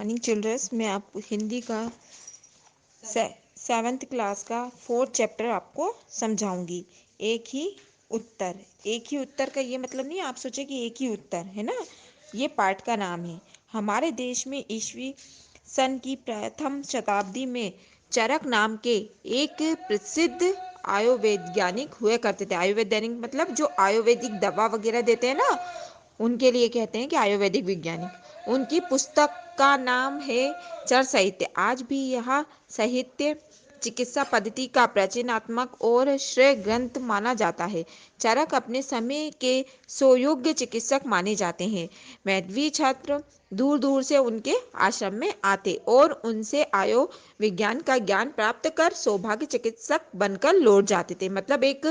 Morning children's. मैं आपको हिंदी का 7th क्लास का 4th चैप्टर आपको समझाऊंगी। एक ही उत्तर का ये मतलब नहीं आप सोचे कि एक ही उत्तर है ना, ये पाठ का नाम है। हमारे देश में ईस्वी सन की प्रथम शताब्दी में चरक नाम के एक प्रसिद्ध आयुर्वैज्ञानिक हुए करते थे। आयुर्वैज्ञानिक मतलब जो आयुर्वेदिक दवा वगैरह देते हैं ना, उनके लिए कहते हैं कि आयुर्वेदिक वैज्ञानिक। उनकी पुस्तक का नाम है चर साहित्य। आज भी यह साहित्य चिकित्सा पद्धति का प्राचीनात्मक और श्रेय ग्रंथ माना जाता है। चरक अपने समय के सुयोग्य चिकित्सक माने जाते हैं। मेधावी छात्र दूर दूर से उनके आश्रम में आते और उनसे विज्ञान का ज्ञान प्राप्त कर सौभाग्य चिकित्सक बनकर लौट जाते थे। मतलब एक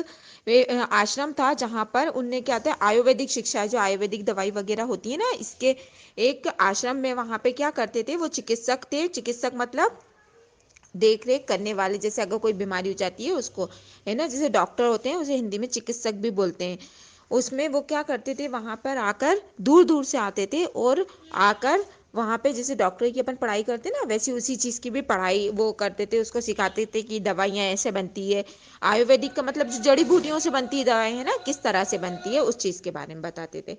आश्रम था जहाँ पर उनने क्या था, आयुर्वेदिक शिक्षा, जो आयुर्वेदिक दवाई वगैरह होती है ना, इसके एक आश्रम में वहाँ पे क्या करते थे, वो चिकित्सक थे। चिकित्सक मतलब देख रेख करने वाले। जैसे अगर कोई बीमारी हो जाती है उसको, है ना, जैसे डॉक्टर होते हैं उसे हिंदी में चिकित्सक भी बोलते हैं। उसमें वो क्या करते थे, वहां पर आकर दूर दूर से आते थे और आकर वहां पे जैसे डॉक्टर की अपन पढ़ाई करते ना, वैसे उसी चीज की भी पढ़ाई वो करते थे। उसको सिखाते थे कि दवाइयाँ ऐसे बनती है। आयुर्वेदिक का मतलब जो जड़ी बूटियों से बनती दवाएं है ना, किस तरह से बनती है, उस चीज के बारे में बताते थे।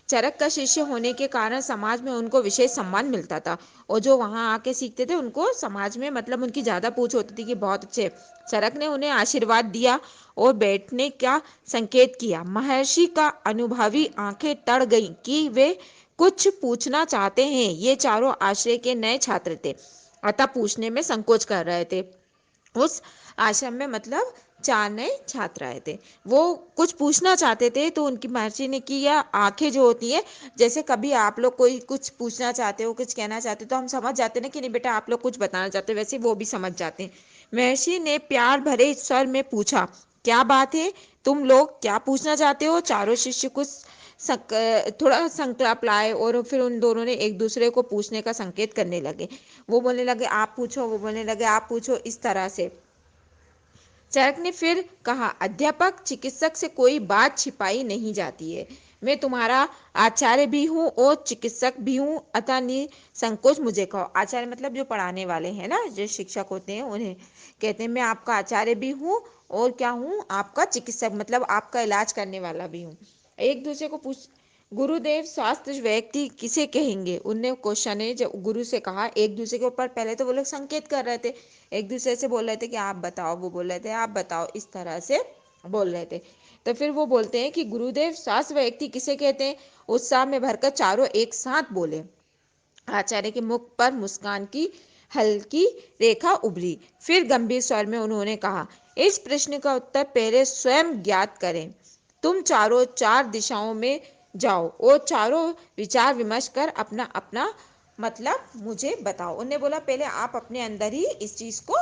चरक का शिष्य होने के कारण समाज में उनको विशेष सम्मान मिलता था। और जो वहां आके सीखते थे उनको समाज में मतलब उनकी ज्यादा पूछ होती थी कि बहुत अच्छे। चरक ने उन्हें आशीर्वाद दिया और बैठने का संकेत किया। महर्षि का अनुभवी आंखें तर गईं कि वे कुछ पूछना चाहते हैं। ये चारों आश्रय के नए छात्र थे, अतः पूछने में संकोच कर रहे थे। उस आश्रम में मतलब 4 नए छात्र आए थे, वो कुछ पूछना चाहते थे। तो उनकी महर्षि ने की, या आंखें जो होती है, जैसे कभी आप लोग कोई कुछ पूछना चाहते हो, कुछ कहना चाहते हो, तो हम समझ जाते हैं ना कि नहीं बेटा आप लोग कुछ बताना चाहते हो, वैसे वो भी समझ जाते हैं। महर्षि ने प्यार भरे स्वर में पूछा, क्या बात है, तुम लोग क्या पूछना चाहते हो। चारों शिष्य कुछ थोड़ा संकल्प लाए और फिर उन दोनों ने एक दूसरे को पूछने का संकेत करने लगे। वो बोलने लगे आप पूछो, वो बोलने लगे आप पूछो, इस तरह से। चरक ने फिर कहा, अध्यापक चिकित्सक से कोई बात छिपाई नहीं जाती है। मैं तुम्हारा आचार्य भी हूँ और चिकित्सक भी हूँ, अतः निसंकोच मुझे कहो। आचार्य मतलब जो पढ़ाने वाले हैं ना, जो शिक्षक होते हैं, उन्हें कहते हैं मैं आपका आचार्य भी हूँ और क्या हूँ, आपका चिकित्सक मतलब आपका इलाज करने वाला भी हूँ। एक दूसरे को पूछ गुरुदेव स्वास्थ्य व्यक्ति किसे कहेंगे, उनने क्वेश्चन है जब गुरु से कहा। एक दूसरे के ऊपर पहले तो वो लोग संकेत कर रहे थे, एक दूसरे से बोल रहे थे कि आप बताओ, वो बोल रहे थे आप बताओ, इस तरह से बोल रहे थे। तो फिर वो बोलते हैं कि गुरुदेव स्वास्थ्य व्यक्ति किसे कहते हैं। उत्साह में भरकर चारों एक साथ बोले। आचार्य के मुख पर मुस्कान की हल्की रेखा उभरी। फिर गंभीर स्वर में उन्होंने कहा, इस प्रश्न का उत्तर पहले स्वयं ज्ञात करें। तुम चारों 4 दिशाओं में जाओ और चारों विचार विमर्श कर अपना अपना मतलब मुझे बताओ। उन्होंने बोला पहले आप अपने अंदर ही इस चीज को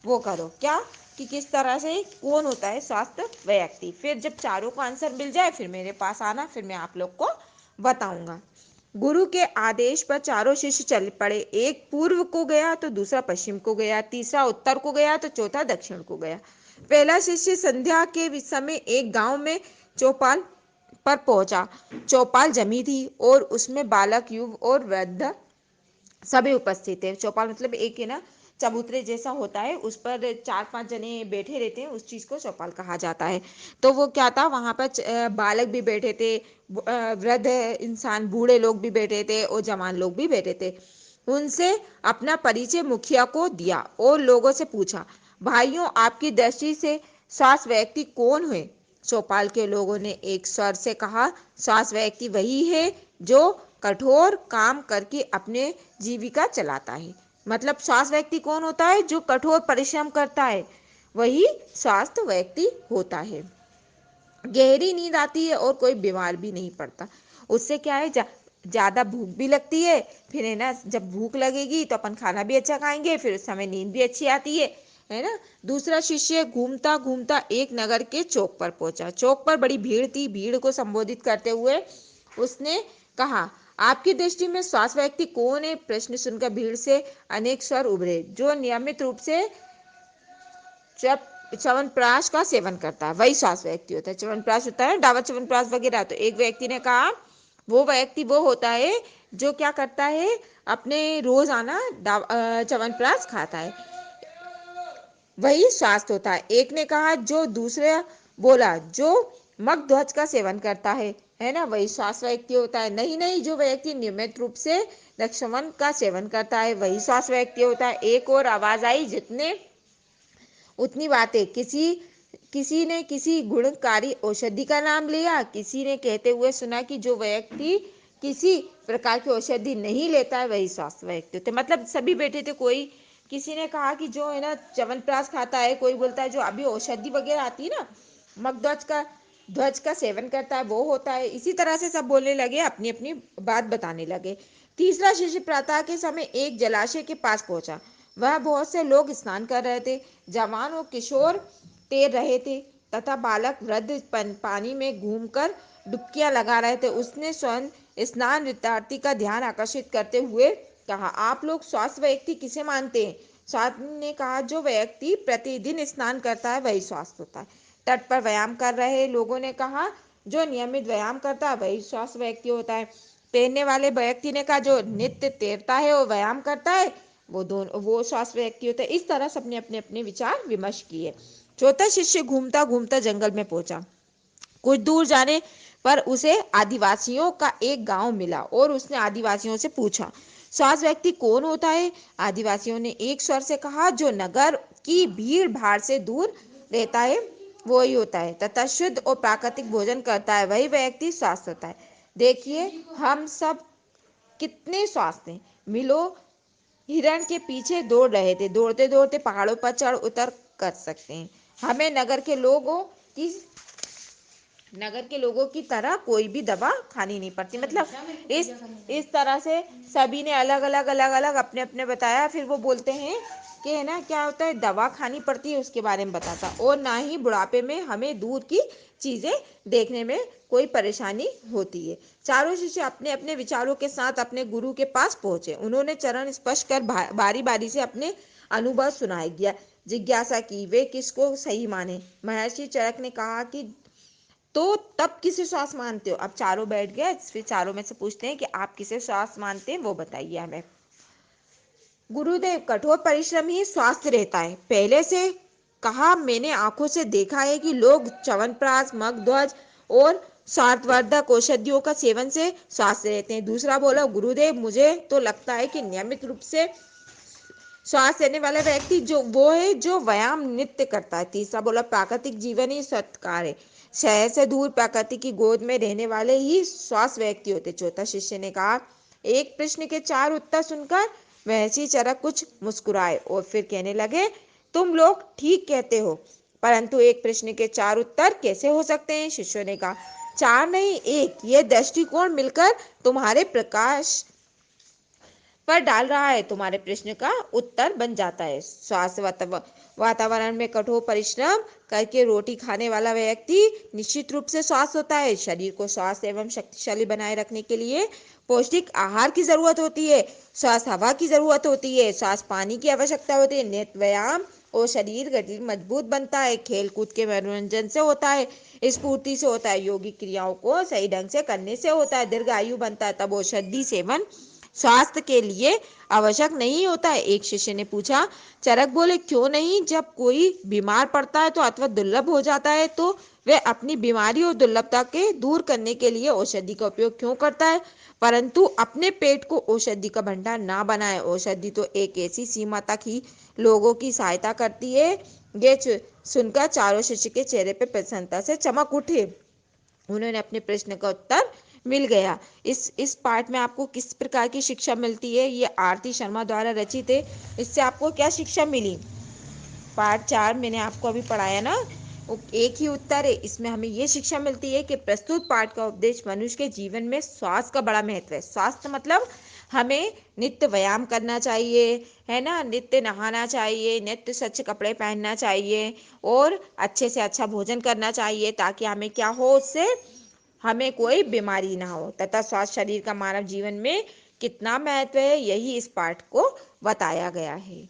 वो करो, क्या कि किस तरह से कौन होता है स्वास्थ्य व्यक्ति। फिर जब चारों को आंसर मिल जाए फिर मेरे पास आना, फिर मैं आप लोग को बताऊंगा। गुरु के आदेश पर चारों शिष्य चल पड़े। एक पूर्व को गया तो दूसरा पश्चिम को गया, तीसरा उत्तर को गया तो चौथा दक्षिण को गया। पहला शिष्य संध्या के समय एक गांव में चौपाल पर पहुंचा। चौपाल जमी थी और उसमें बालक, युवक और वृद्ध सभी उपस्थित थे। चौपाल मतलब एक है ना, चबूतरे जैसा होता है, उस पर 4-5 जने बैठे रहते हैं, उस चीज को चौपाल कहा जाता है। तो वो क्या था, वहां पर बालक भी बैठे थे, वृद्ध इंसान, बूढ़े लोग भी बैठे थे और जवान लोग भी बैठे थे। उनसे अपना परिचय मुखिया को दिया और लोगों से पूछा, भाइयों आपकी दृष्टि से सास व्यक्ति कौन है। चौपाल के लोगों ने एक स्वर से कहा, सास व्यक्ति वही है जो कठोर काम करके अपने जीविका चलाता है। मतलब स्वास्थ्य व्यक्ति कौन होता है, जो कठोर परिश्रम करता है, वही स्वास्थ्य व्यक्ति होता है। गहरी नींद आती है और कोई बीमार भी नहीं पड़ता। उससे क्या है, ज्यादा भूख भी लगती है, फिर है ना, जब भूख लगेगी तो अपन खाना भी अच्छा खाएंगे, फिर उस समय नींद भी अच्छी आती है ना। दूसरा शिष्य घूमता घूमता एक नगर के चौक पर पहुंचा। चौक पर बड़ी भीड़ थी। भीड़ को संबोधित करते हुए उसने कहा, आपकी दृष्टि में स्वास्थ्य व्यक्ति कौन है। प्रश्न सुनकर भीड़ से अनेक स्वर उभरे। जो नियमित रूप से च्यवनप्राश का सेवन करता है वही स्वास्थ्य व्यक्ति होता है। च्यवनप्राश होता है डाबर च्यवनप्राश वगैरह। तो एक व्यक्ति ने कहा, वो व्यक्ति वो होता है जो क्या करता है, अपने रोजाना च्यवनप्राश खाता है, वही स्वास्थ्य होता है। एक ने कहा, जो दूसरे बोला जो मगध्वज का सेवन करता है ना, वही स्वास्थ्य व्यक्ति होता है। नहीं नहीं, जो व्यक्ति नियमित रूप से लक्ष्मण का सेवन करता है वही स्वास्थ्य व्यक्ति होता है। एक और आवाज आई, जितने उतनी बातें। किसी किसी ने किसी गुणकारी औषधि का नाम लिया, किसी ने कहते हुए सुना कि जो व्यक्ति किसी प्रकार की औषधि नहीं लेता है वही स्वास्थ्य व्यक्ति होते। मतलब सभी बैठे थे, कोई किसी ने कहा कि जो है ना च्यवनप्राश खाता है, कोई बोलता है जो अभी औषधि वगैरह आती है ना, मगध्वज का सेवन करता है वो होता है। इसी तरह से सब बोलने लगे, अपनी अपनी बात बताने लगे। तीसरा शिष्य प्रातः के समय एक जलाशय के पास पहुंचा। वह बहुत से लोग स्नान कर रहे थे, जवान और किशोर तैर रहे थे तथा बालक वृद्ध पानी में घूमकर डुबकियां लगा रहे थे। उसने स्वयं स्नान विद्यार्थी का ध्यान आकर्षित करते हुए कहा, आप लोग स्वास्थ्य व्यक्ति किसे मानते हैं? साधु ने कहा, जो व्यक्ति प्रतिदिन स्नान करता है वही स्वस्थ होता है। तट पर व्यायाम कर रहे लोगों ने कहा, जो नियमित व्यायाम करता है वही स्वस्थ व्यक्ति होता है। तैरने वाले व्यक्ति ने कहा, जो नित्य तैरता है और व्यायाम करता है वो स्वस्थ व्यक्ति होता है। इस तरह सबने अपने अपने विचार विमर्श किए। चौथा शिष्य घूमता घूमता जंगल में पहुंचा। कुछ दूर जाने पर उसे आदिवासियों का एक गांव मिला और उसने आदिवासियों से पूछा, स्वास्थ्य व्यक्ति कौन होता है? आदिवासियों ने एक स्वर से कहा, जो नगर की भीड़ भाड़ से दूर रहता है वो ही होता है तथा शुद्ध और प्राकृतिक भोजन करता है, वही व्यक्ति स्वस्थ होता है। देखिए हम सब कितने स्वस्थ हैं। मिलो हिरण के पीछे दौड़ रहे थे, दौड़ते दौड़ते पहाड़ों पर चढ़ उतर कर सकते हैं। हमें की नगर के लोगों की तरह कोई भी दवा खानी नहीं पड़ती। मतलब इस तरह से सभी ने अलग अलग अपने अपने बताया। फिर वो बोलते हैं कि है ना, क्या होता है, दवा खानी पड़ती है उसके बारे में बताता, और ना ही बुढ़ापे में हमें दूर की चीजें देखने में कोई परेशानी होती है। चारों शिष्य अपने अपने विचारों के साथ अपने गुरु के पास पहुंचे। उन्होंने चरण स्पर्श कर बारी बारी से अपने अनुभव सुनाए गया, जिज्ञासा की वे किसको सही माने। महर्षि चरक ने कहा कि तो तब किसे श्वास मानते हो? अब चारों बैठ गए, फिर चारों में से पूछते हैं कि आप किसे श्वास मानते हैं, वो बताइए हमें। गुरुदेव, कठोर परिश्रम ही स्वास्थ्य रहता है। पहले से कहा, मैंने आंखों से देखा है कि लोग च्यवनप्राश, मगध्वज और स्वास्थ्यवर्धक औषधियों का सेवन से स्वस्थ रहते हैं। दूसरा बोला, गुरुदेव, मुझे तो लगता है कि नियमित रूप से श्वास लेने वाला व्यक्ति जो व्यायाम नित्य करता है। तीसरा बोला, प्राकृतिक जीवन ही सत्कार है। शहर से दूर प्रकृति की गोद में रहने वाले ही स्वस्थ व्यक्ति होते। चौथा शिष्य ने कहा, एक प्रश्न के चार उत्तर सुनकर महर्षि चरक कुछ मुस्कुराए और फिर कहने लगे, तुम लोग ठीक कहते हो, परंतु एक प्रश्न के चार उत्तर कैसे हो सकते हैं? शिष्यों ने कहा, चार नहीं एक, ये दृष्टिकोण मिलकर तुम्हारे प्रकाश पर डाल रहा है, तुम्हारे प्रश्न का उत्तर बन जाता है। स्वास्थ्य वातावरण में कठोर परिश्रम करके रोटी खाने वाला व्यक्ति निश्चित रूप से स्वस्थ होता है। शरीर को स्वस्थ एवं शक्तिशाली बनाए रखने के लिए पौष्टिक आहार की जरूरत होती है, स्वस्थ हवा की जरूरत होती है, स्वस्थ पानी की आवश्यकता होती है, नित्य व्यायाम और शरीर गति मजबूत बनता है। खेल कूद के मनोरंजन से होता है, स्फूर्ति से होता है, योगिक क्रियाओं को सही ढंग से करने से होता है, दीर्घ आयु बनता है। तब औषधि सेवन स्वास्थ्य के लिए आवश्यक नहीं होता है। एक शिष्य ने पूछा। चरक बोले, क्यों नहीं? जब कोई बीमार पड़ता है तो अथवा दुर्लभ हो जाता है तो वह अपनी बीमारी और दुर्लभता के दूर करने के लिए औषधि का उपयोग क्यों करता है, परंतु अपने पेट को औषधि का भंडार ना बनाए। औषधि तो एक ऐसी सीमा तक ही लोगों की सहायता करती है। ये सुनकर चारों शिष्य के चेहरे पर प्रसन्नता से चमक उठे। उन्होंने अपने प्रश्न का उत्तर मिल गया। इस पाठ में आपको किस प्रकार की शिक्षा मिलती है? ये आरती शर्मा द्वारा रचित है। इससे आपको क्या शिक्षा मिली? पाठ 4 मैंने आपको अभी पढ़ाया ना, एक ही उत्तर है। इसमें हमें ये शिक्षा मिलती है कि प्रस्तुत पाठ का उपदेश मनुष्य के जीवन में स्वास्थ्य का बड़ा महत्व है। स्वास्थ्य मतलब हमें नित्य व्यायाम करना चाहिए, है ना, नित्य नहाना चाहिए, नित्य स्वच्छ कपड़े पहनना चाहिए और अच्छे से अच्छा भोजन करना चाहिए, ताकि हमें क्या हो, उससे हमें कोई बीमारी ना हो। तथा स्वास्थ्य शरीर का मानव जीवन में कितना महत्व है, यही इस पाठ को बताया गया है।